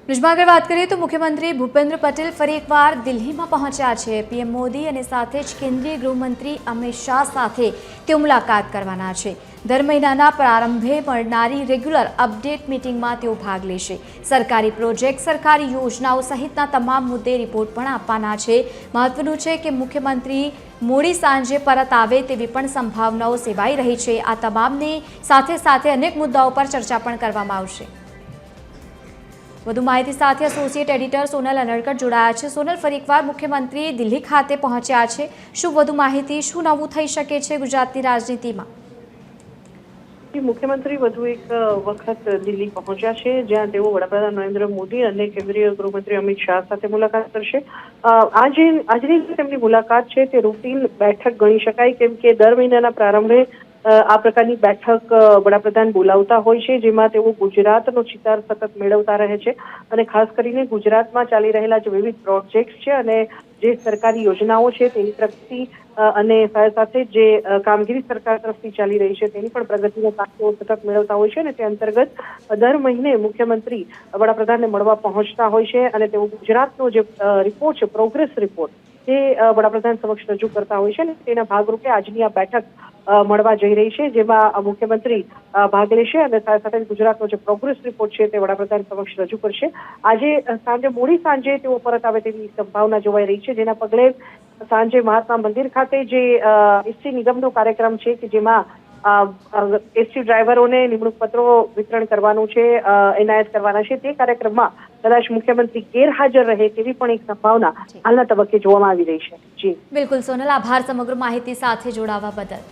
ન્યૂઝમાં આગળ વાત કરીએ તો મુખ્યમંત્રી ભૂપેન્દ્ર પટેલ ફરી એકવાર દિલ્હીમાં પહોંચ્યા છે। પીએમ મોદી અને સાથે જ કેન્દ્રીય ગૃહમંત્રી અમિત શાહ સાથે તેઓ મુલાકાત કરવાના છે। દર મહિનાના પ્રારંભે મળનારી રેગ્યુલર અપડેટ મીટિંગમાં તેઓ ભાગ લેશે। સરકારી પ્રોજેક્ટ, સરકારી યોજનાઓ સહિતના તમામ મુદ્દે રિપોર્ટ પણ આપવાના છે। મહત્વનું છે કે મુખ્યમંત્રી મોડી સાંજે પરત આવે તેવી પણ સંભાવનાઓ સેવાઈ રહી છે। આ તમામની સાથે અનેક મુદ્દાઓ પર ચર્ચા પણ કરવામાં આવશે। વધુ માહિતી સાથે એસોસિએટ એડિટર સોનલ અનડકટ જોડાયા છે। સોનલ, ફરી એકવાર મુખ્યમંત્રી દિલ્હી ખાતે પહોંચ્યા છે। શું વધુ માહિતી, શું નવું થઈ શકે છે ગુજરાતની રાજનીતિમાં? મુખ્યમંત્રી વધુ એક વખત દિલ્હી પહોંચ્યા છે, જ્યાં તેઓ વડાપ્રધાન નરેન્દ્ર મોદી અને કેન્દ્રીય ગૃહમંત્રી અમિત શાહ સાથે મુલાકાત કરશે। આજની તેમની મુલાકાત છે તે રૂટીન બેઠક ગણી શકાય, કેમ કે દર મહિનાના પ્રારંભે આ પ્રકારની બેઠક વડાપ્રધાન બોલાવતા હોય છે, જેમાં તેઓ ગુજરાતનો ચિતાર સતત મેળવતા રહે છે અને ખાસ કરીને ગુજરાતમાં ચાલી રહેલા જે વિવિધ પ્રોજેક્ટ છે અને જે સરકારી યોજનાઓ છે તેની પ્રગતિ અને સાથે જે કામગીરી સરકાર તરફથી ચાલી રહી છે તેની પણ પ્રગતિનો તાકો સતત મેળવતા હોય છે અને તે અંતર્ગત દર મહિને મુખ્યમંત્રી વડાપ્રધાનને મળવા પહોંચતા હોય છે અને તેઓ ગુજરાતનો જે રિપોર્ટ છે, પ્રોગ્રેસ રિપોર્ટ, તે વડાપ્રધાન સમક્ષ રજૂ કરતા હોય છે અને તેના ભાગરૂપે આજની આ બેઠક મળવા જઈ રહી છે, જેમાં મુખ્યમંત્રી ભાગ લેશે અને સાથે ગુજરાતનો જે પ્રોગ્રેસ રિપોર્ટ છે તે વડાપ્રધાન સમક્ષ રજૂ કરશે। આજે મોડી સાંજે તેઓ પરત આવે તેવી સંભાવના જોવાઈ રહી છે, જેના પગલે સાંજે મહાત્મા મંદિર ખાતે જે એસટી નિગમનો કાર્યક્રમ છે કે જેમાં એસટી ડ્રાઈવરોને નિમણૂક પત્રો વિતરણ કરવાનું છે, એનાયત કરવાના છે, તે કાર્યક્રમમાં કદાચ મુખ્યમંત્રી ગેરહાજર રહે તેવી પણ એક સંભાવના હાલના તબક્કે જોવામાં આવી રહી છે। જી બિલકુલ સોનલ, આભાર સમગ્ર માહિતી સાથે જોડાવા બદલ।